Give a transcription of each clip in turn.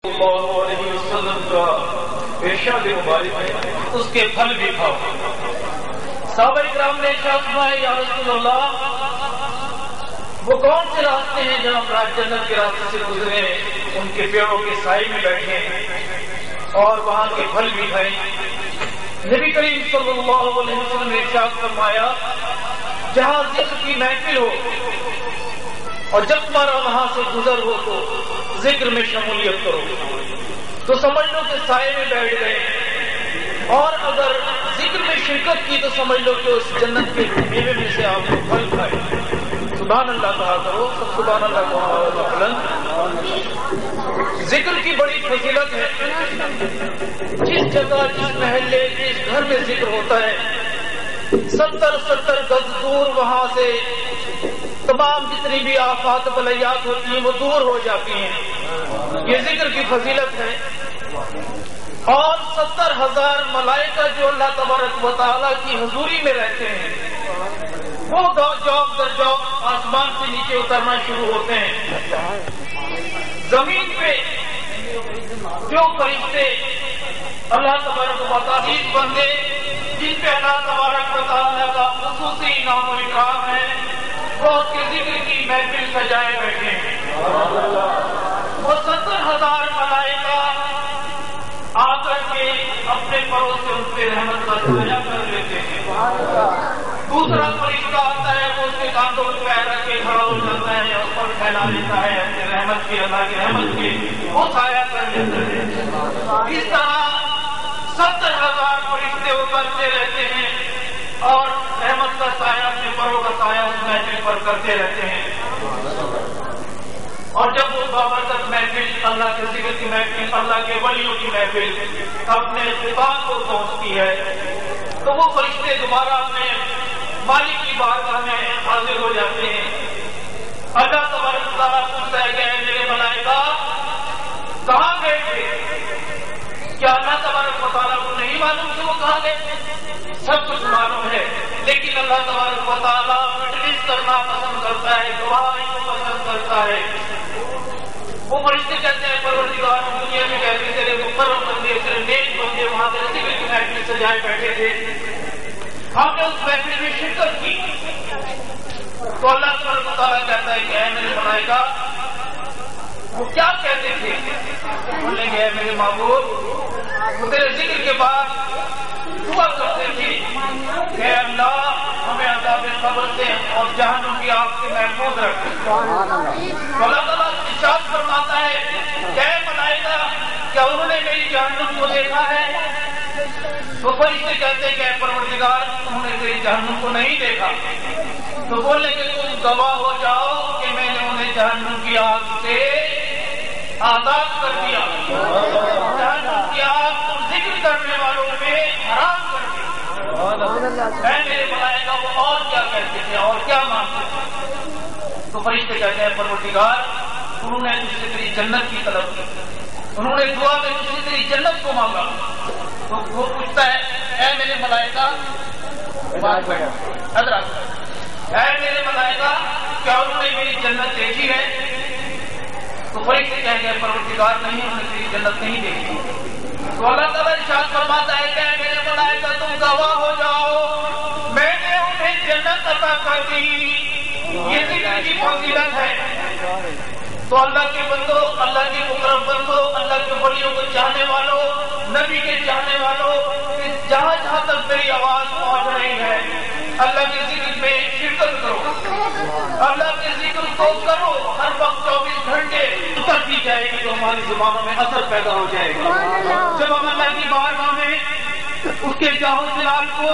اللہ علیہ وسلم کا ارشاد مبارک ہے، اس کے پھل بھی کھاؤ۔ صحابہ کرام نے ارشاد فرمایا یا رسول اللہ وہ کون سے راستے ہیں جہاں ہم جنت کے راستے سے گزرے، ان کے پیڑوں کے سائے میں بیٹھے اور وہاں کے پھل بھی کھائیں۔ نبی کریم صلی اللہ علیہ وسلم نے ارشاد فرمایا جہاں ذکر کی محفل ہو اور جب تمہارا وہاں سے گزر ہو تو ذکر میں شمولیت کرو، تو سمجھ لو کہ سائے میں بیٹھ گئے، اور اگر ذکر میں شرکت کی تو سمجھ لو کہ اس جنت کے میوے میں سے آپ کو پھل کھائے۔ سبحان اللہ کہا کرو، سب سبحان اللہ کہا۔ ذکر کی بڑی فضیلت ہے۔ جس جگہ، جس محلے، جس گھر میں ذکر ہوتا ہے 70 گز دور وہاں سے تمام جتنی بھی آفات بلیات ہوتی ہیں وہ دور ہو جاتی ہیں۔ یہ ذکر کی فضیلت ہے۔ اور 70,000 ملائکہ جو اللہ تبارک و تعالیٰ کی حضوری میں رہتے ہیں وہ جوق در جوق آسمان سے نیچے اترنا شروع ہوتے ہیں۔ زمین پہ جو فرشتے اللہ تبارک و تعالیٰ بندے جن پہ اللہ تبارک و تعالیٰ کا خصوصی انعام و اکرام ہے وہ اس کے ذکر کی محفل سجائے بیٹھے ہیں۔ وہ 70,000 ملائکہ آ کر کے اپنے پروں سے ان پہ رحمت کا سایہ کر لیتے ہیں۔ دوسرا فرشتہ آتا ہے وہ اس کے کاندھوں پہ پیر رکھ کے کھڑا ہو جاتا ہے اور اوپر پھیلا لیتا ہے اپنے رحمت کی، اللہ کی رحمت کی، وہ سایہ کر لیتا ہے۔ اس طرح 70,000 فرشتے اترتے رہتے ہیں اور رحمت کا سایہ اپنے پروں کا سایہ اس محفل پر کرتے رہتے ہیں۔ اور جب وہ بابرکت محفل، اللہ کے ذکر کی محفل، اللہ کے ولیوں کی محفل اپنے اختتام کو پہنچتی ہے تو وہ فرشتے دوبارہ اپنے مالک کی بارگاہ میں حاضر ہو جاتے ہیں۔ اللہ تبارک و تعالیٰ پوچھتا ہے کہ اے میرے ملائکہ کہاں گئے تھے؟ کیا اللہ تبارک و تعالیٰ کو نہیں معلوم کہ وہ کہاں گئے؟ سب کچھ معلوم ہے، لیکن اللہ تبارک و تعالیٰ وٹنس کرنا پسند کرتا ہے، گواہی کو پسند کرتا ہے۔ وہ فرشتے کہتے ہیں پروردگار دنیا میں کہتے تیرے مقرب بندے، تیرے نیک بندے وہاں تیرے ذکر کی محفل سجائے بیٹھے تھے، ہم نے اس محفل میں شرکت کی۔ تو اللہ تبارک و تعالیٰ کہتا ہے کہ اے میرے ملائکہ وہ کیا کہتے تھے؟ بولیں گے اے میرے معبود وہ تیرے ذکر کے بعد دعا کرتے تھے کہ اللہ ہمیں عذاب قبر سے اور جہنم کی آگ سے محفوظ رکھ۔ تو اللہ تعالیٰ ارشاد فرماتا ہے کہ اے ملائکہ کیا انہوں نے میری جہنم کو دیکھا ہے؟ تو فرشتے کہتے ہیں کہ اے پروردگار انہوں نے میری جہنم کو نہیں دیکھا۔ تو بولنے کہ تم گواہ ہو جاؤ کہ میں نے انہیں جہنم کی آگ سے آزاد کر دیا، جہنم کی آگ تم ذکر کرنے والوں میں حرام کر دی۔ اے میرے ملائکہ وہ اور کیا کہتے تھے اور کیا مانگتے تھے؟ تو فرشتے کہتے ہیں پروردگار انہوں نے تجھ سے تیری جنت کی طلب کی، انہوں نے دعا میں تجھ سے تیری جنت کو مانگا۔ تو وہ پوچھتا ہے اے میرے ملائکہ اے میرے ملائکہ کیا انہوں نے میری جنت دیکھی ہے؟ تو فرشتے کہیں گے پروردگار نہیں انہوں نے تیری جنت نہیں دیکھی۔ تو اللہ تعالیٰ ارشاد فرماتا ہے کہ اے میرے ملائکہ تم گواہ ہو جاؤ میں نے انہیں جنت عطا کر دی۔ یہ ذکر کی فضیلت ہے۔ تو اللہ کے بندو، اللہ کے مقرب بندو، اللہ کے ولیوں کو چاہنے والوں، نبی کے چاہنے والوں، جہاں جہاں تک میری آواز پہنچ رہی ہے اللہ کے ذکر میں شرکت کرو، اللہ کے ذکر کو کرو، ہر وقت 24 گھنٹے اترتی جائے گی تو ہماری زبانوں میں اثر پیدا ہو جائے گا۔ جب ہم اللہ کی بارگاہ میں اس کے جاہ و جلال کو،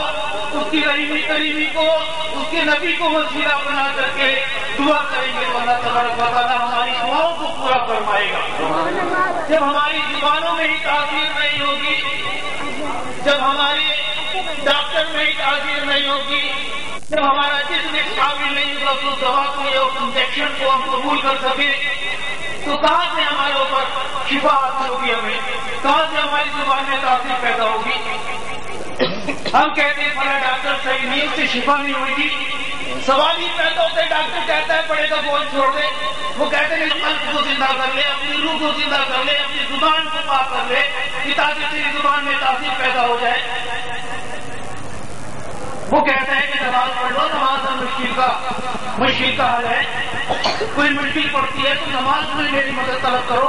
اس کی رحیمی کریمی کو، اس کے نبی کو وسیلہ بنا کر کے دعا کریں گے تو اللہ تبارک و تعالیٰ ہماری دعاؤں کو پورا فرمائے گا۔ جب ہماری زبانوں میں ہی تاثیر نہیں ہوگی، جب ہمارے ڈاکٹر میں ہی تاثیر نہیں ہوگی، جب ہمارا جسم اس قابل نہیں ہوگا تو دوا کو یا انجیکشن کو ہم قبول کر سکیں تو کہاں سے ہمارے اوپر شفا حاصل ہوگی؟ ہمیں کہاں سے ہماری زبان میں تاثیر پیدا ہوگی؟ ہم کہتے ہیں فلاں ڈاکٹر صحیح نہیں، اس سے شفا نہیں ہوگی، سوال ہی پیدا ہوتے ڈاکٹر کہتا ہے پڑے گا گوشت چھوڑ دے، وہ کہتے ہیں قلب کو زندہ کر لے، اپنی روح کو زندہ کر لے، اپنی زبان کو پاک کر لے تاکہ تیری زبان میں تاثیر پیدا ہو جائے۔ وہ کہتا ہے کہ نماز پڑھ لو، نماز مشکل کا حل ہے۔ کوئی مشکل پڑتی ہے تو نماز میں میری مدد طلب کرو،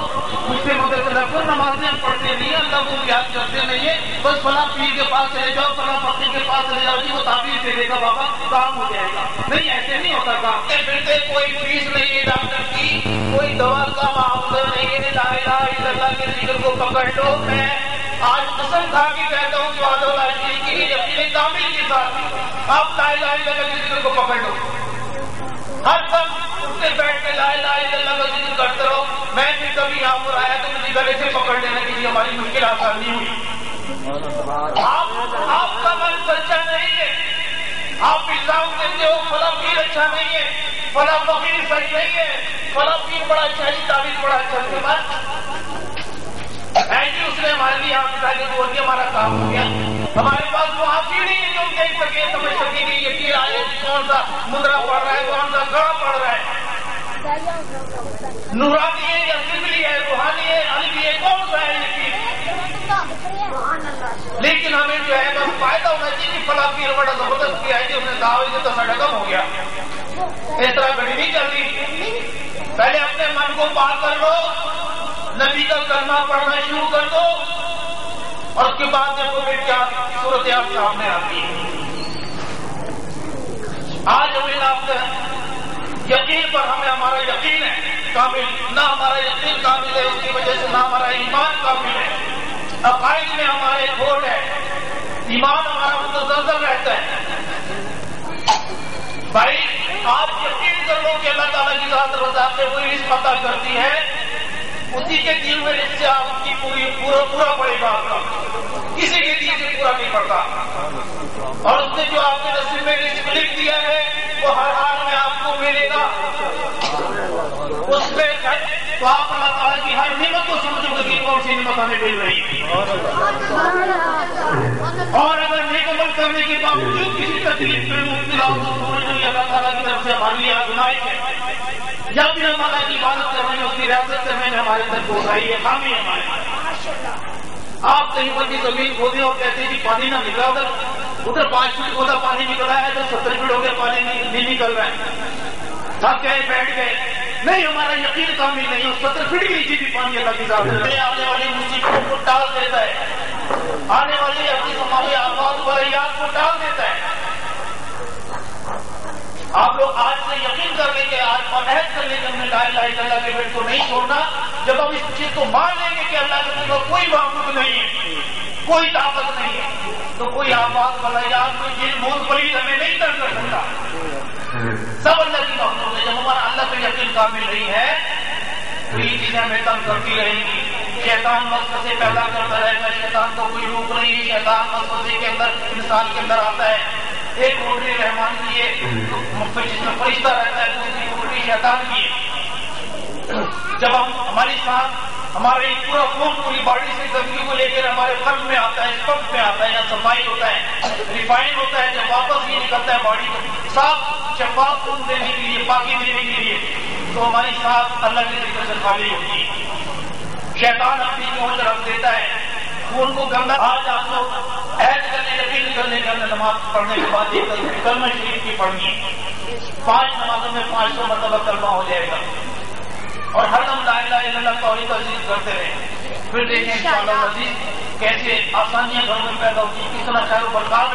مجھ سے مدد طلب کرو۔ نمازیں پڑھتے نہیں ہیں، اللہ کو یاد کرتے نہیں ہے، بس فلاں پیر کے پاس چلے جاؤ، فلاں فقیر کے پاس چلے جاؤ، جی وہ تعبیر دے دے گا بابا کام ہو جائے گا۔ نہیں، ایسے نہیں ہوتا کام۔ پھرتے کوئی فیس نہیں ہے ڈاکٹر کی، کوئی دوا کا معاوضہ نہیں ہے، لا الہ الا اللہ کے ذکر کو پکڑ لو۔ میں آج قسم کھا کے کہتا ہوں کہ وعدہ اللہ کی یقین کامل کے ساتھ آپ لا الہ الا اللہ کے ذکر کو پکڑ لو۔ ہر دم اٹھتے بیٹھ کے لا الہ الا اللہ کا ذکر کرتے رہو۔ میں بھی کبھی یہاں پر آیا تو مجھے گلے سے پکڑ لینے کے لیے ہماری مشکل آسان نہیں ہوئی۔ آپ کا من سچا نہیں ہے، آپ الزام دیتے ہو فلاں پیر اچھا نہیں ہے، فلاں فقیر صحیح نہیں ہے، فلاں پیر بڑا اچھا ہے، تعبیر بڑا اچھا ہے۔ جی اس نے ہمارے لیے آپ بتا کے بول دیا ہمارا کام ہو گیا۔ ہمارے پاس وہ آپ ہی نہیں ہے جو دیکھ سکے، سمجھ سکے کہ یہ پیر آئے کون سا مدرا پڑھ رہا ہے، کون سا گڑا پڑھ رہا ہے، نورانی ہے یا سبلی ہے، روحانی ہے، علوی ہے، کون سا ہے یہ پیر۔ لیکن ہمیں جو ہے بس فائدہ ہونا چاہیے کہ فلاں پیر بڑا زبردست کیا ہے کہ اس نے دعوے سے تو ساڑھا کم ہو گیا۔ اس طرح گھڑی نہیں چلتی۔ پہلے اپنے من کو پاک کر لو، نبی کا کلمہ پڑھنا شروع کر دو، اور اس کے بعد دیکھو پھر کیا صورتحال سامنے آتی ہے۔ آج ہمیں یقین پر ہمارا یقین ہے کامل، نہ ہمارا یقین کامل ہے، اس کی وجہ سے نہ ہمارا ایمان کامل ہے، عقائد میں ہمارے کھوٹ ہے، ایمان ہمارا متزلزل رہتا ہے۔ بھائی آپ یقین کر لو کہ اللہ تعالیٰ کی ذات رضا سے وہی رزق عطا کرتی ہے، اسی کے دیے ہوئے رزق سے آپ کی پورا پڑے گا، آپ کا کسی کے دیے سے پورا نہیں پڑتا۔ اور اس نے جو آپ کے نصیب میں رزق لکھ دیا ہے وہ ہر حال میں آپ کو ملے گا۔ اس میں تو آپ اللہ تعالیٰ کی ہر نعمت کو سمجھو گے کہ کون سی نعمت ہمیں مل رہی ہے۔ اور اگر نیک عمل کرنے کے باوجود کسی تکلیف میں مبتلا ہو تو سمجھو یہ اللہ تعالیٰ کی طرف سے ہمارے لیے آزمائش ہے، یا پھر ہمارا کی عبادت کرنے میں، اس کی ریاست کرنے میں ہمارے اندر کوتاہی ہے، خامی ہے ہمارے۔ آپ کہیں پر بھی زمین کھودیں اور کہتے ہیں کہ پانی نہ نکلا، ادھر 5 فٹ کھودا پانی نکل رہا ہے، تو 70 فٹ ہو گیا پانی نہیں نکل رہا ہے، تھک گئے بیٹھ گئے۔ نہیں، ہمارا یقین کامل نہیں ہے، 70 فٹ کے نیچے بھی پانی اللہ کی ذات ہے، آنے والی مصیبتوں کو ٹال دیتا ہے، آنے والی اپنی ہماری آفات والیات کو ٹال دیتا ہے۔ آپ لوگ آج سے یقین کر لیں گے، آج عہد کر لیں گے ہم نے لا الہ الا اللہ کے بیٹ کو نہیں چھوڑنا۔ جب ہم اس چیز کو مان لیں گے کہ اللہ کے سوا کوئی معبود نہیں ہے، کوئی طاقت نہیں ہے، تو کوئی آفات والیات کوئی جن بھوت پلیت ہمیں نہیں کر سکتا، سب اللہ کی مخلوق ہے۔ جب ہمارا اللہ پہ یقین کامل نہیں ہے تو یہ چیزیں ہمیں تنگ کرتی رہیں گی۔ شیطان وسوسے پیدا کرتا رہے گا، شیطان کو کوئی روک نہیں ہے، شیطان وسوسے کے اندر انسان کے اندر آتا ہے۔ ایک روٹی رحمان کی ہے جس میں فرشتہ رہتا ہے، دوسری روٹی شیطان کی ہے۔ جب ہماری ساتھ ہمارا ایک پورا خون پوری باڈی سے زندگی کو لے کر ہمارے قلب میں آتا ہے، پمپ میں آتا ہے، یا صفائی ہوتا ہے، ریفائن ہوتا ہے، جب واپس یہ نکلتا ہے باڈی کو صاف شفاف خون دینے کے لیے، پاکی دینے کے لیے، تو ہماری ساتھ اللہ کے ذکر سے خالی ہوتی ہے۔ شیطان اپنی پہنچ رکھ دیتا ہے خون کو گندا۔ آج آپ لوگ عہد کرنے یقین کرنے کے اندر نماز پڑھنے کے بعد ایک کلمہ شریف کی پڑھنی ہے، 5 نمازوں میں 500 مرتبہ کلمہ ہو جائے گا، اور ہر دم لا الہ الا اللہ توحید عزیز کرتے رہیں۔ پھر دیکھیں انشاءاللہ عزیز کیسے آسانیاں گھر میں پیدا ہوتی ہیں، کس طرح خیر و برکات۔